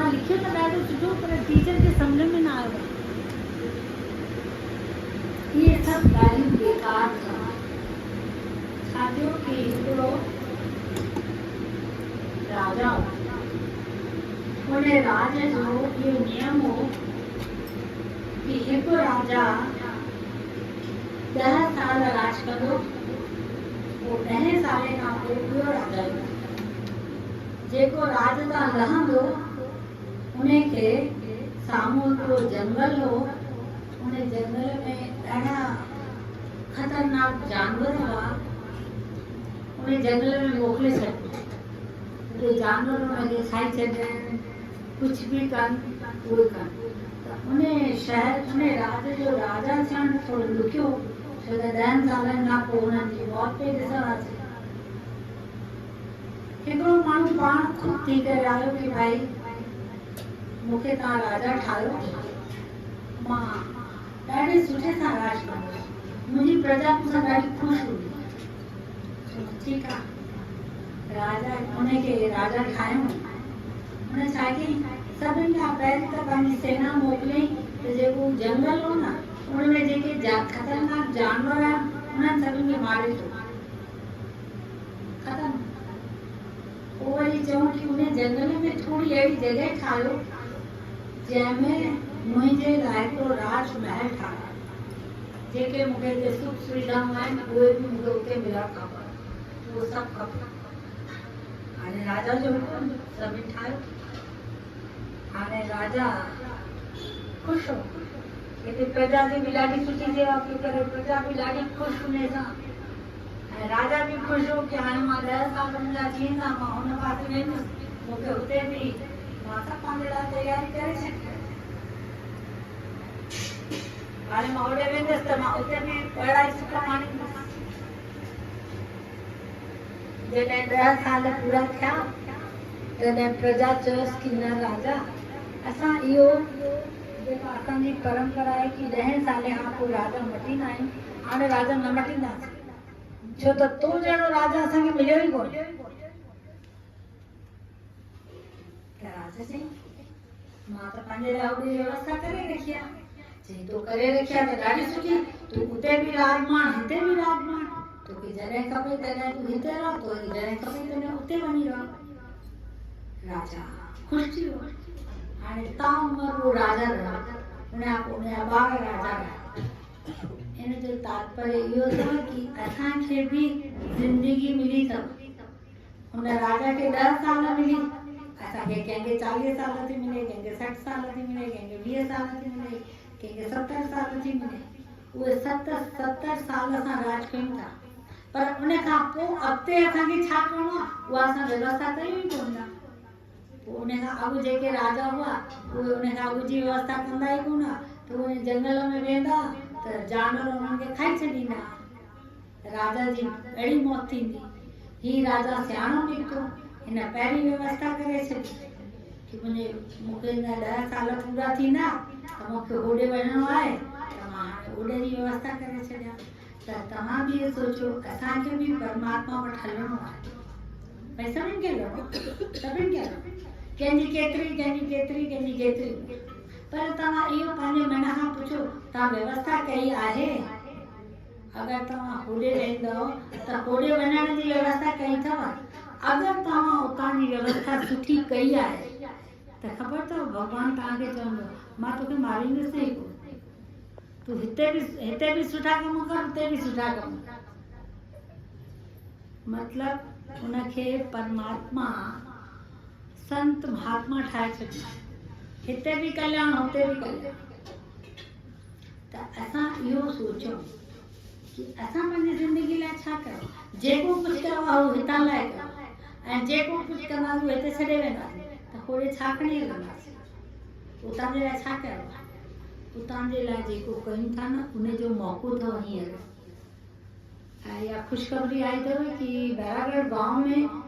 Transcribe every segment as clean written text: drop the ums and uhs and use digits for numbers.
तव्हां लिखियो त ॾाढो सुठो, पर टीचर खे सम्झ में न आयो। इहे सभु ॻाल्हियूं बेकार थियूं। छा थियो कि हिकिड़ो राजा हो, उन राज जो इहो नियम हो कि हिकु राजा 10 साल राज कंदो, पोइ 10 साल खां पोइ ॿियो राजा ईंदो। जेको राज तां लहंदो उन खे साम्हूं हिकिड़ो जंगल हो, उन जंगल में ॾाढा ख़तरनाक जानवर हुआ, उन जंगल में मोकिले छॾियो। उहे जानवर उनखे खाई छॾनि, कुझु बि कनि उहे कनि। त उन शहर उन राज जो राजा थियणु थोरो ॾुखियो, छो त 10 सालनि खां पोइ उन्हनि जी मौत पे ॾिसण अचे। हिकिड़ो माण्हू पाण ख़ुदि थी करे आयो कि भाई मूंखे तव्हां राजा ठाहियो, मां ॾाढे सुठे सां राज कंदो, मुंहिंजी प्रजा मूंसां ॾाढी ख़ुशि हूंदी। ठीकु आहे, राजा उनखे राजा ठाहियूं। उन छा कयईं, सभिनि खां पहिरीं त पंहिंजी सेना मोकिलियईं त जेको जंगल हो न, उनमें जेके ख़तरनाक जानवर आहिनि उन्हनि सभिनि खे मारे छॾियो, ख़तमु। पोइ वरी चऊं कि उन जंगल में थोरी अहिड़ी जॻह ठाहियो जंहिंमें मुंहिंजे लाइ हिकिड़ो राजमहल ठाहियो, जेके मूंखे हिते सुख सुविधाऊं आहिनि उहे बि मूंखे उते मिलणु खपनि, उहो सभु खपे। हाणे राजा जो हुकुम सभिनी ठाहियो। हाणे राजा ख़ुशि हो, हिते प्रजा जी बि ॾाढी सुठी सेवा पई करे, प्रजा बि ॾाढी ख़ुशि हुन सां, ऐं राजा बि ख़ुशि हो कि हाणे मां 10 सालनि जा थी वेंदा, मां हुन पासे वेंदुसि, मूंखे हुते बि मां सभु पंहिंजे लाइ तयारी करे छॾी। हाणे मां होॾे वेंदुसि त मां उते बि अहिड़ा ई सुख माणींदुसि। जॾहिं 10 साल पूरा थिया तॾहिं प्रजा चयोसि कि न राजा, असां इहो जेका असांजी परंपरा आहे कि 10 साल खां पोइ राजा मटींदा आहियूं, हाणे राजा न मटींदासीं, छो त तूं जहिड़ो राजा असांखे मिलियो ई कोन। त राजा चई मां त पंहिंजे लाइ होॾी व्यवस्था करे रखी आहे। चई तो करे रखी आहे त ॾाढी सुठी, तूं उते बि राजमान हिते बि राजमान, तोखे जॾहिं खपे तॾहिं तूं हिते रह, तोखे जॾहिं खपे तॾहिं उते वञी रह। राजा ख़ुशि थी वियो। हाणे ताउमर वो राजा रहियो, उनजा ॿार राजा रहिया। इन जो तात्पर्य इहो अथव कि असांखे बि ज़िंदगी मिली अथव। उन राजा खे 10 साल मिली, असांखे कंहिंखे 40 साल थी मिले, कंहिंखे 60 साल थी मिले, कंहिंखे 20 साल थी मिले, कंहिंखे 70 साल थी मिले। उहे 70 साल असां राज कयूं था, पर उन खां पोइ अॻिते असांखे छा करिणो आहे उहा असां व्यवस्था कयूं ई कोन था। पोइ उन खां अॻु जेके राजा हुआ उहे उन खां अॻु जी व्यवस्था कंदा ई कोन, त उहे जंगल में वेंदा त जानवर उन्हनि खे खाई छॾींदा, राजा जी अहिड़ी मौत थींदी। ही राजा सियाणो निकितो, हिन पहिरीं व्यवस्था करे छॾी कि मूंखे 10 साल पूरा थींदा त मूंखे होॾे वञिणो आहे, त मां हाणे होॾे जी व्यवस्था करे छॾियां। त तव्हां बि इहो सोचो, असांखे बि परमात्मा वटि हलणो आहे, भई सभिनि खे हलणो, सभिनि खे हलणो, कंहिंजी केतिरी कंहिंजी केतिरी कंहिंजी केतिरी, पर तव्हां इहो पंहिंजे मन खां पुछो तव्हां व्यवस्था कई आहे। अगरि तव्हां होॾे वेंदव त होॾे वञण जी व्यवस्था कई अथव, अगरि तव्हां उतां जी व्यवस्था सुठी कई आहे त ख़बर अथव भॻवानु तव्हांखे चवंदो मां तोखे मारींदुसि ई कोन, तूं हिते बि सुठा कम कर, हुते बि सुठा कम कर। मतिलबु उनखे परमात्मा संत महात्मा ठाहे छॾियो, हिते बि कल्याण हुते बि कल्याण। त असां इहो सोचूं कि असां पंहिंजी ज़िंदगी लाइ छा कयूं, जेको कुझु कयो आहे उहो हितां लाइ कयो, ऐं जेको कुझु कंदासीं हिते छॾे वेंदासीं त होॾे छा खणी हलंदासीं, उतां जे लाइ छा कयो आहे, उतां जे लाइ जेको कयूं था न उनजो मौक़ो अथव हींअर। ऐं इहा ख़ुशख़बरी आई अथव कि बैरागढ़ गांव में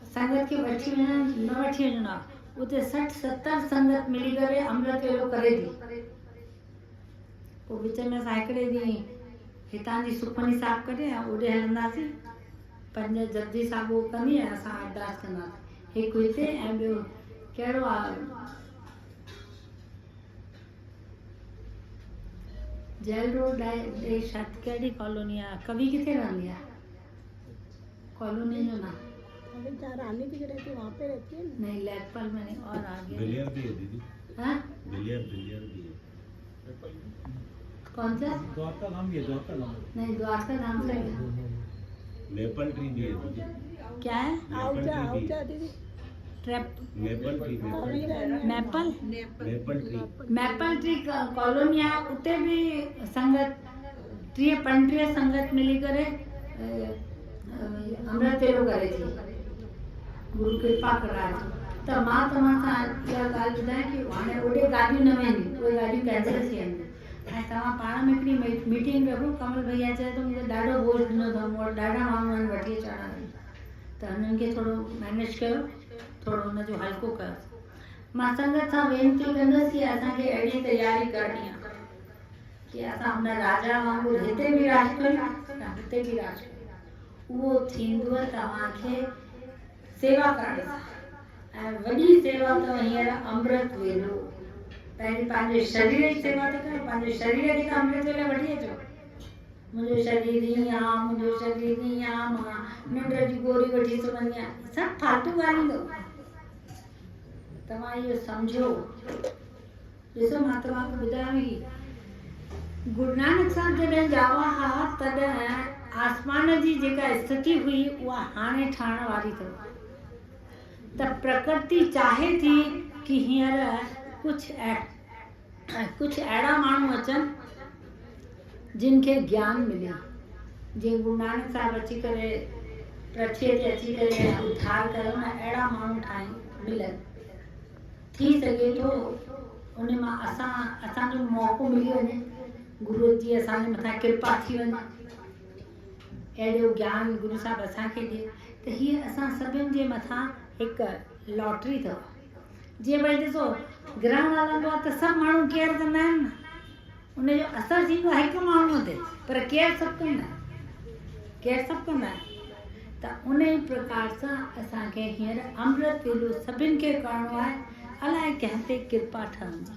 संगत खे वठी वञणु न वठी वञणो आहे, उते 60-70 संगत मिली करे अमृत वेलो करे थी। पोइ विच में असां हिकिड़े ॾींहुं हितां जी सुखमनी साहिबु करे ऐं ओॾे हलंदासीं, 5 जपजी साहिबु कंदी ऐं असां अरदास कंदासीं, हिकु हिते ऐं ॿियो कहिड़ो आहे जेल रोड आहे छाती कहिड़ी कॉलोनी आहे कवि किथे रहंदी आहे कॉलोनी जो नाम अभी जहाँ रानी की जो रहती है वहाँ पे रहती है ना। नहीं लेखपाल में नहीं और आगे बिलियर भी है दीदी हाँ बिलियर भी है कौन सा द्वारका नाम ये द्वारका नाम नहीं द्वारका नाम से है। मेपल ट्री भी है दीदी क्या है आओ जा दीदी ट्रैप मेपल ट्री अभी रहने मैपल मेपल ट्री कॉलोनी आहे उते बि संगत 30-35 संगत मिली करे अमृत वेलो करे थी गुरु कृपा कराए त मां तव्हां सां इहा ॻाल्हि ॿुधायां कि हाणे ओॾे गाॾियूं न वेंदियूं उहे गाॾियूं कैंसिल थी वेंदियूं ऐं तव्हां पाण में हिकिड़ी मीटिंग रखो कमल भैया चए थो मूंखे ॾाढो बोझ ॾिनो अथऊं मूं वटि ॾाढा माण्हू आहिनि वठी अचण त हुननि खे थोरो मैनेज कयो थोरो हुनजो हल्को कयो मां संगत सां वेनिती कंदसि कि असांखे अहिड़ी तयारी करणी आहे कि असां हुन राजा वांगुरु हिते बि राज कयूं ऐं हुते बि राज कयूं उहो थींदव तव्हांखे सेवा करण सां ऐं वॾी सेवा अथव हींअर अमृत वेलो पहिरीं पंहिंजे शरीर जी सेवा था कयो पंहिंजे शरीर खे त अमृत वेलो वठी अचो मुंहिंजो शरीर हीअं आहे मुंहिंजो शरीर हीअं आहे मां निंड जी गोरी वठी सुम्हंदी आहियां सभु फालतू ॻाल्हियूं अथव तव्हां इहो सम्झो ॾिसो मां तव्हांखे ॿुधायांव ई गुरु नानक साहिब जॾहिं जावा हुआ तॾहिं आसमान जी जेका स्थिति हुई उहा हाणे ठहण वारी अथव त प्रकृति चाहे थी कि हींअर कुझु अहिड़ा माण्हू अचनि जिन खे ज्ञान मिले जीअं गुरु नानक साहिब अची करे पृथ्वीअ ते अची करे उद्धार कयो न अहिड़ा माण्हू ठाहिनि मिलनि थी सघे थो उन मां असांजो मौक़ो मिली वञे गुरू जी असांजे मथां कृपा थी वञे अहिड़ो ज्ञान गुरू साहिब असांखे ॾिए त हीअ असां सभिनि जे मथां हिकु लॉटरी अथव जीअं भई ॾिसो ग्रहण हलंदो आहे त सभु माण्हू केयर कंदा आहिनि न उनजो असरु थींदो आहे हिकु माण्हूअ ते पर केयर सभु कंदा आहिनि त उन ई प्रकार सां असांखे हींअर अमृत वेलो सभिनि खे करिणो आहे अलाए कंहिं ते कृपा ठहंदी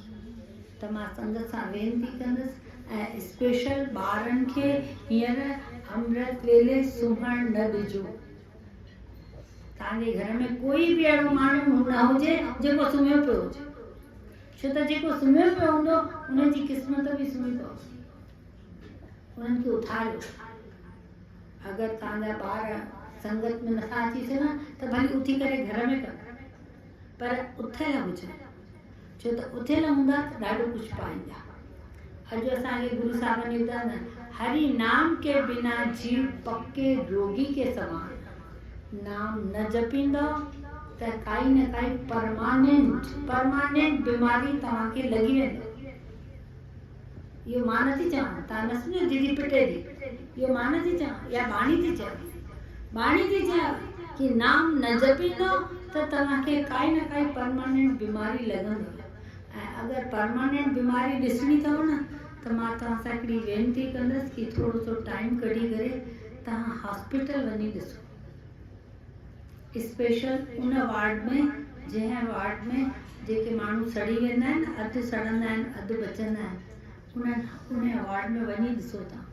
त मां संगत सां वेनिती कंदसि ऐं स्पेशल ॿारनि खे हींअर अमृत वेले सुम्हणु न ॾिजो तव्हांजे घर में कोई बि अहिड़ो माण्हू न हुजे जेको सुम्हियो पियो हुजे छो त जेको सुम्हियो पियो हूंदो उनजी क़िस्मत बि सुम्ही पवंदी उन्हनि खे उथारियो अगरि तव्हांजा ॿार संगत में नथा अची सघनि त भली उथी करे घर में कनि पर उथियल हुजनि छो त उथियल हूंदा त ॾाढो कुझु पाईंदा अॼु असांखे गुरु साहिब ने ॿुधाईंदा हरि नाम के बिना जीव पक्के रोगी के समान नाम न जपींदो त काई न काई परमानेंट बीमारी तव्हांखे लॻी वेंदो इहो मां नथी चवां तव्हां न सम्झो दीदी पिटे थी इहो मां नथी चवां या बाणी थी चवां कि नाम न जपींदो त तव्हांखे काई न काई परमानेंट बीमारी लॻंदव ऐं अगरि परमानेंट बीमारी ॾिसणी अथव न त मां तव्हां सां हिकिड़ी वेनिती कंदसि कि थोरो सो टाइम कढी करे तव्हां हॉस्पिटल वञी ॾिसो स्पेशल उन वार्ड में जंहिं वार्ड में जेके माण्हू सड़ी वेंदा आहिनि अधु सड़ंदा आहिनि अधु बचंदा आहिनि उन वार्ड में वञी ॾिसो तव्हां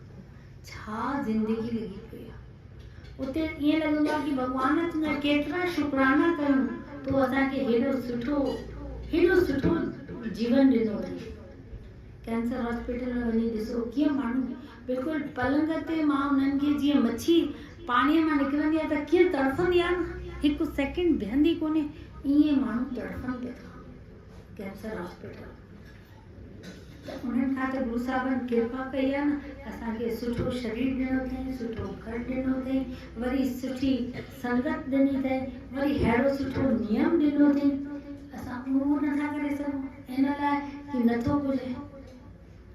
छा ज़िंदगी लॻी पई आहे उते ईअं लॻंदो आहे कि भॻवान तुंहिंजा केतिरा शुकराना कयूं तो असांखे हेॾो सुठो जीवन ॾिनो अथई कैंसर हॉस्पिटल में वञी ॾिसो कीअं माण्हू बिल्कुलु पलंग ते मां उन्हनि खे जीअं मच्छी पाणीअ मां निकिरंदी आहे त कीअं तड़फंदी आहे न हिकु सेकेंड बीहंदी कोन्हे ईअं माण्हू तड़फनि पिया था कैंसर हॉस्पिटल त उन्हनि खां त गुरू साहिबनि कृपा कई आहे न असांखे सुठो शरीर ॾिनो अथई सुठो घर ॾिनो अथई वरी सुठी संगत ॾिनी अथई वरी अहिड़ो सुठो नियम ॾिनो अथई असां उहो नथा करे सघूं हिन लाइ कि नथो पुॼे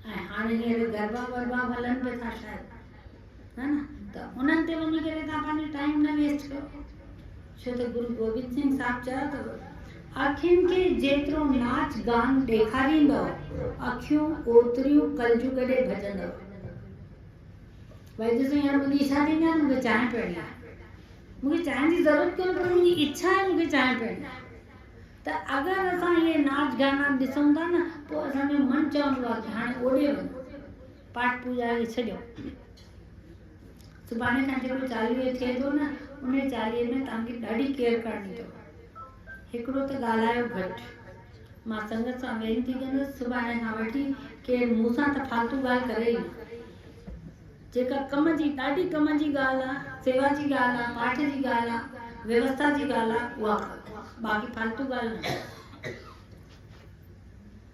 ऐं हाणे हींअर गरबा हलनि पिया था शायदि है न त उन्हनि ते वञी करे तव्हां पंहिंजो टाइम न वेस्ट कयो छो त गुरु गोबिंद सिंह साहिबु चयो अथव अखियुनि खे जेतिरो नाच गान ॾेखारींदव अखियूं ओतिरियूं कलजुग ॾे भॼंदव भई ॾिसो हींअर मुंहिंजी इच्छा थींदी आहे मूंखे चांहि पीअणी आहे मूंखे चांहि जी ज़रूरत कोन्हे पर मुंहिंजी इच्छा आहे मूंखे चांहि पीअणी आहे त अगरि असां इहे नाच गाना ॾिसूं था न पोइ असांजो मन चवंदो आहे कि हाणे ओॾे वञो पाठ पूजा खे छॾियो। सुभाणे खां जेको चालीहो थिए थो न, उन चालीहे में तव्हांखे ॾाढी केयर करणी अथव। हिकिड़ो त ॻाल्हायो घटि। मां संगत सां वेनिती कंदसि, सुभाणे खां वठी केरु मूं सां त फालतू ॻाल्हि करे ई न। जेका कम जी, ॾाढी कम जी ॻाल्हि आहे, सेवा जी ॻाल्हि आहे, पाठ जी ॻाल्हि आहे, व्यवस्था जी ॻाल्हि आहे, उहा कयो। बाक़ी फालतू ॻाल्हि न।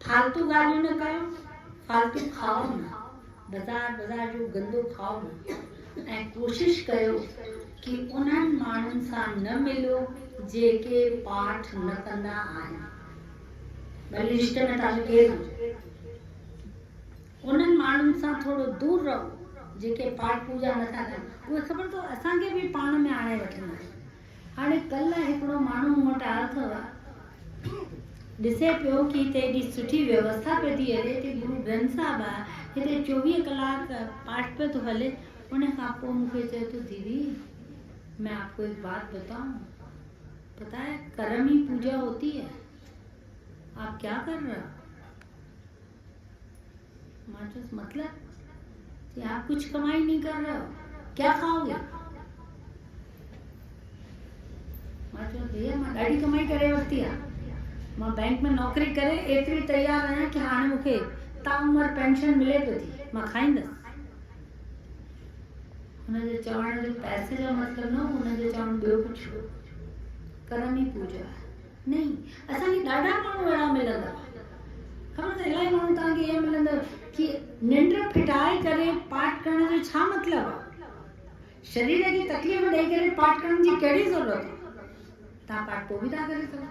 फालतू ॻाल्हियूं न कयो, फालतू खाओ न, बाज़ार जो गंदो खाओ न। ऐं कोशिशि कयो कि उन्हनि माण्हुनि सां न मिलो जेके पाठ न कंदा आहिनि। भले रिश्ते में तव्हांजो केरु हुजे, उन्हनि माण्हुनि सां थोरो दूर रहो जेके पाठ पूजा नथा कनि। उहे ख़बर अथव असांखे बि पाण में आणे वठंदा आहिनि। हाणे कल्ह हिकिड़ो माण्हू मूं वटि आयो अथव, ॾिसे पियो कि हिते एॾी सुठी व्यवस्था पई थी हले, हिते गुरु ग्रंथ साहिब आहे, हिते 24 कलाक पाठ पे तो हले। उन खां पोइ मूंखे चए तो, दीदी मैं आपको एक बात बताऊं, पता है कर्म ही पूजा होती है, आप क्या कर रहे हो? मतलब कि आप कुछ कमाई नहीं कर रहे हो, क्या खाओगे? भैया मां ॾाढी कमाई करे वरिती आहे, मां बैंक में नौकरी करे एतिरी तयार आहियां कि हाणे मूंखे ताउमर पेंशन मिले थी, मां खाईंदसि। हुनजे चवण जो पैसे जो मतिलबु न, हुनजे चवण ॿियो कुझु, कर्म ही पूजा आहे। नहीं, असांखे ॾाढा माण्हू अहिड़ा मिलंदा, ख़बर अथव इलाही माण्हू तव्हांखे इहे मिलंदव कि निंड फिटाए करे पाठ करण जो छा मतिलबु आहे? शरीर खे तकलीफ़ ॾेई करे पाठ करण जी कहिड़ी ज़रूरत आहे? तव्हां पाठ पोइ बि था करे सघो।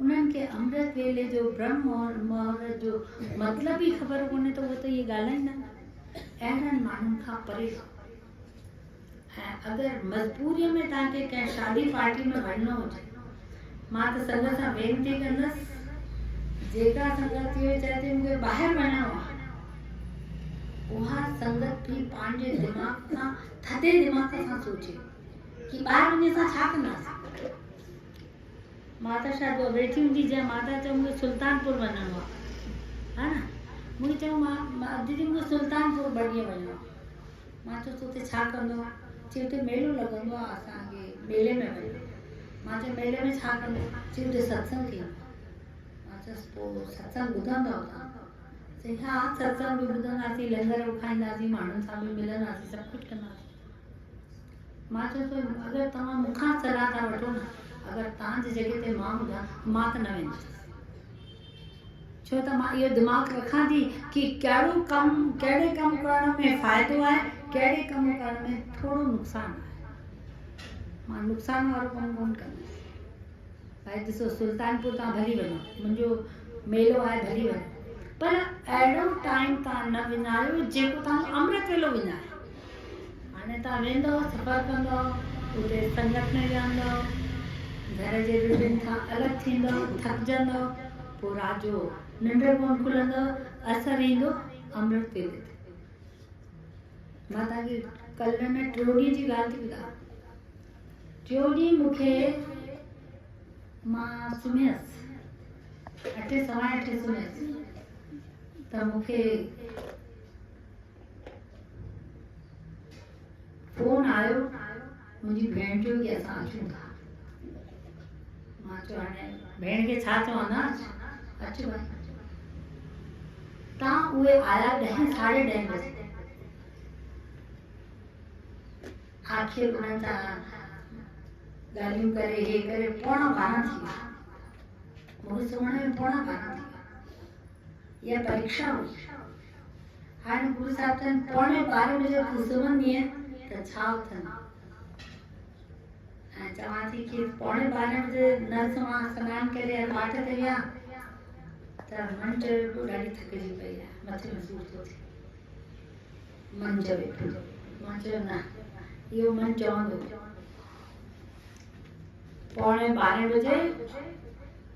उन्हनि खे अमृत वेले जो ब्रह्म मुहूर्त जो मतिलबु ई ख़बर कोन्हे, त उहो त इहे ॻाल्हाईंदा न। अहिड़नि माण्हुनि खां परे रहो। ऐं अगरि मजबूरीअ में तव्हांखे कंहिं शादी पार्टी में वञिणो हुजे, मां त संगत सां वेनिती कंदसि, जेका संगत इहो चए थी मूंखे ॿाहिरि वञिणो आहे, उहा संगत बि पंहिंजे दिमाग़ सां, थधे दिमाग़ सां सोचे कि ॿाहिरि वञी असां छा कंदासीं। माता शायदि वेठी हूंदी, जंहिं माता चयो मूंखे सुल्तानपुर वञिणो आहे, हा न, मूंखे चयो मां दीदी मूंखे सुल्तानपुर ॿ ॾींहं वञिणो आहे। मां चयो हुते छा कंदो? चई हुते मेलो लॻंदो आहे, असांखे मेले में वञो। मां चयो मेले में छा कंदो? चई हुते सत्संग थींदो। मां चयोसि पोइ सत्संग ॿुधंदव तव्हां? चई हा सत्संग बि ॿुधंदासीं, लंगर बि खाईंदासीं, माण्हुनि सां बि मिलंदासीं, सभु कुझु कंदासीं। मां चयोसि अगरि तव्हां मूंखां सलाह था वठो न, अगरि तव्हांजी जॻह ते मां हुजां मां त न वेंदसि। छो त मां इहो दिमाग़ रखां थी कि कहिड़ो कमु, कहिड़े कमु करण में फ़ाइदो आहे, कहिड़े कमु करण में थोरो नुक़सानु आहे। मां नुक़सान वारो कमु कोन कंदसि। भाई ॾिसो सुल्तानपुर तव्हां भली वञो, मुंहिंजो मेलो आहे, भली वञो, पर अहिड़ो टाइम तव्हां न विञायो जेको तव्हां अमृत वेलो विञाए। हाणे तव्हां वेंदव, सफ़र कंदव, उते संगत में विहंदव, घर जे रुटीन खां अलॻि थींदव, थकिजंदव, पोइ राति जो निंड कोन खुलंदव, असरु ईंदो अमृत वेले ते। मां तव्हांखे कल्ह न टियों ॾींहं जी ॻाल्हि थी ॿुधायां। टियों ॾींहुं मूंखे, मां सुम्हियसि 8 सवा 8 सुम्हियसि, त मूंखे फोन आयो मुंहिंजी भेण जो कि असां अचूं था। मां चयो हाणे भेण खे छा चवंदा, अचो भाई। तव्हां उहे आया 10 साढे 10 बजे। आखिर उन्हनि सां ॻाल्हियूं करे, हे करे, 11:15 थी विया। मूंखे सुम्हण में 11:15 थी विया। इहा परीक्षा हुई। हाणे गुरु साहिब चवनि 11:15 बजे तूं सुम्हंदीअ त छा उथंदी? ऐं चवां थी कि 11:15 बजे न सुम्हां, सनानु करे पाठ ते विया त मन चयो ॾाढी थकिजी पई आहे, मथे में सूर थो थिए, मन चवे पियो। मां चयो न, इहो मन चवंदो 11:15 बजे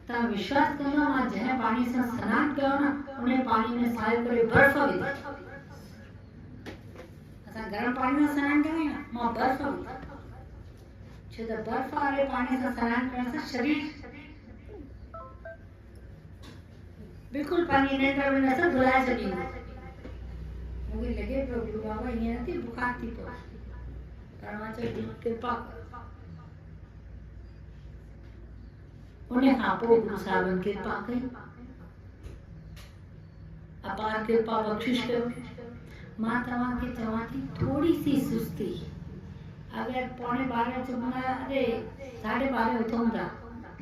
तव्हां विश्वास कंदो, मां जंहिं पाणी सां सनानु कयो न, उन पाणी में सायो करे बर्फ़ विधी। असां गरम पाणी सां सनानु कयूं न, मां बर्फ़ विधी, छो त बर्फ़ वारे पाणी सां सनानु करण सां शरीर बिल्कुलु पंहिंजी निंड में नस भुलाए छॾींदो। मूंखे लॻे पियो गुरू बाबा हीअं नथी बुखार थी पियो पर मां चयो कृपा कयो उन खां पोइ गुरु साहिबनि कृपा कई अपार कृपा बख़्शिश कयो मां तव्हांखे चवां थी थोड़ी सी सुस्ती अगरि 11:15 चवंदा अरे 12:30 उथूं था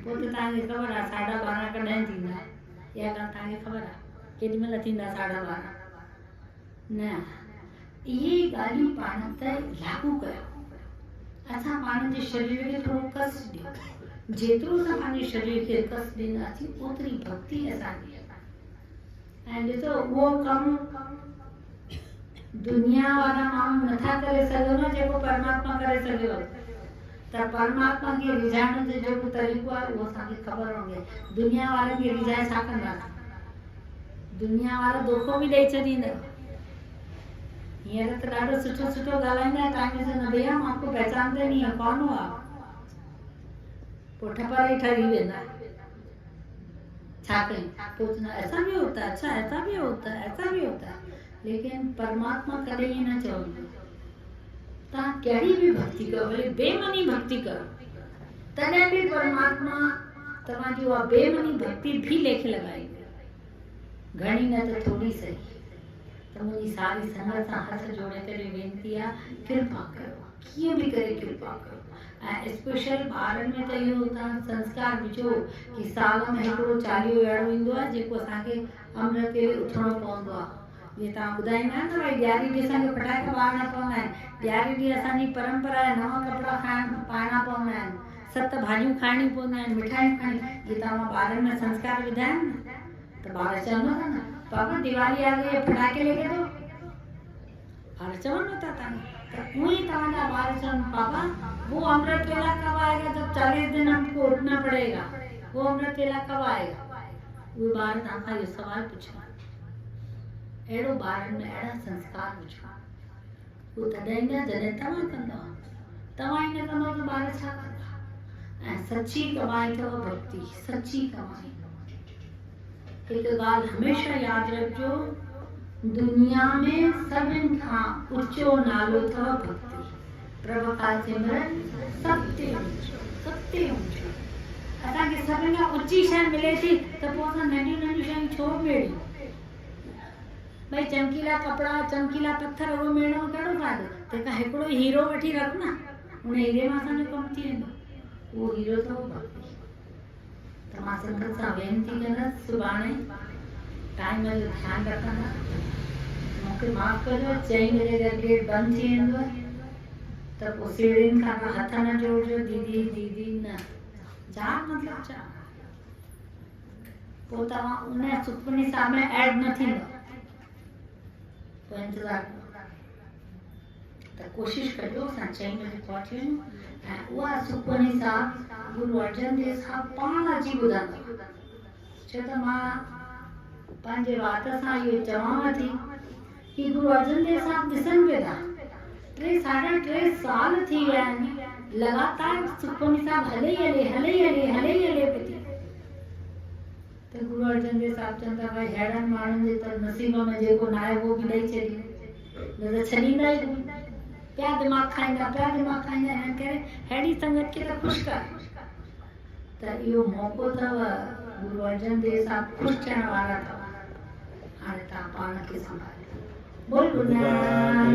पोइ त तव्हांखे ख़बर आहे 12:30 कॾहिं थींदा इहा ॻाल्हि तव्हांखे ख़बर आहे केॾी महिल थींदा 12:30 न इहे ॻाल्हियूं पाण त लागू कयो असां पाण जे शरीर खे थोरो कस ॾियो जेतिरो असां पंहिंजे शरीर खे कस ॾींदासीं ओतिरी भक्ति असांजी ऐं ॾिसो उहो कमु दुनिया वारा माण्हू नथा करे सघो न जेको परमात्मा करे सघियो त परमात्मा खे रिझाइण जो जेको तरीक़ो आहे उहो असांखे ख़बर हूंदी आहे दुनिया वारनि खे रिझाए छा कंदा दुनिया वारा धोखो बि ॾेई छॾींदा हींअर त ॾाढो सुठो सुठो ॻाल्हाईंदा तव्हांखे चवंदा भैया मां आपको पहचानते नहीं है कौन हो आप पोइ ठपर ई ठगी वेंदा छा कयूं सोचना ऐसा भी होता है अच्छा ऐसा भी होता है ऐसा भी होता है लेकिन परमात्मा कॾहिं ईअं न चवंदो तव्हां कहिड़ी बि भक्ति कयो भले बेमनी भक्ति कयो तॾहिं बि परमात्मा तव्हांजी उहा बेमनी भक्ति भी लेखे लॻाईंदो घणी न त थोड़ी सही त मुंहिंजी सारी संगत सां हथ जोड़े करे वेनिती आहे कृपा कयो कीअं बि करे कृपा कयो ऐं स्पेशल ॿारनि में त इहो तव्हां संस्कार विझो कि साल में हिकिड़ो चालीहो अहिड़ो ईंदो आहे जेको असांखे अमृत वेले उथणो पवंदो आहे जीअं तव्हां ॿुधाईंदा आहियो न भई ॾियारी ॾींहुं असांखे फटाका ॿारणा पवंदा आहिनि ॾियारी ॾींहुं असांजी परंपरा आहे नवां कपिड़ा पाइणा पवंदा आहिनि 7 भाॼियूं खाइणी पवंदियूं आहिनि मिठाइयूं खाइणी जीअं तव्हां ॿारनि में संस्कार विधा आहिनि न त ॿार चवंदा था न पापा दिवाली आ गई फटाके लेके दो ॿार चवनि था तव्हांखे त उहे ई तव्हांजा ॿार चवनि पापा वो अमृत वेला कब आएगा जब 40 दिन हमको उठना पड़ेगा वो अमृत वेला कब आएगा उहे ॿार तव्हांखां इहो सवाल पुछनि अहिड़ो ॿारनि में अहिड़ा संस्कार विझो उहो तॾहिं ईंदा जॾहिं तव्हां कंदव तव्हां ई न कंदव त ॿार छा कंदा ऐं सची कमाई अथव भक्ति सची कमाई हिकु ॻाल्हि हमेशह यादि रखिजो दुनिया में सभिनि खां ऊचो नालो अथव भक्ति प्रभुपाल सिमरन सत्य ऊंचो असांखे सभिनि खां ऊची शइ मिले थी त पोइ असां नंढियूं नंढियूं शयूं छो मेड़ियूं भाई चमकीला कपड़ा चमकीला पत्थर वो मेड़ो कहिड़ो फ़ाइदो तंहिंखां हिकिड़ो हीरो वठी रख न उन हीरे मां असांजो कमु थी वेंदो उहो हीरो अथव भक्ति त मां संगत सां वेनिती कंदसि सुभाणे टाइम जो ध्यानु रखंदा मूंखे माफ़ कजो 4 बजे जा गेट बंदि थी वेंदो त पोइ सीढ़ियुनि खां हथ न जोड़िजो दीदी दीदी न जा मतिलबु छा पोइ तव्हां उन सुखमनी साहिब में ऐड न थींदो तो इंतज़ार त कोशिशि कजो असां 4 बजे पहुची वञूं ऐं उहा सुखमनी साहिब गुरु अर्जन देव साहिब पाण अची ॿुधंदो छो त मां पंहिंजे वात सां इहो चवांव थी कि गुरु अर्जन देव साहिब ॾिसनि पिया था 3.5 साल थी विया आहिनि लगातार सुखमनी साहिब हले पई तो गुरु अर्जन देव साहिब चवंदा भाई अहिड़नि माण्हुनि जे त नसीब में जेको न आहे उहो बि ॾेई छॾी न त छॾींदा ई पिया दिमाग़ खाईंदा हिन करे अहिड़ी संगत खे त ख़ुशि कर त इहो मौक़ो अथव गुरु अर्जन देव साहिब ख़ुशि थियण वारा अथव हाणे तव्हां पाण खे संभालियो बोल गुरु नानक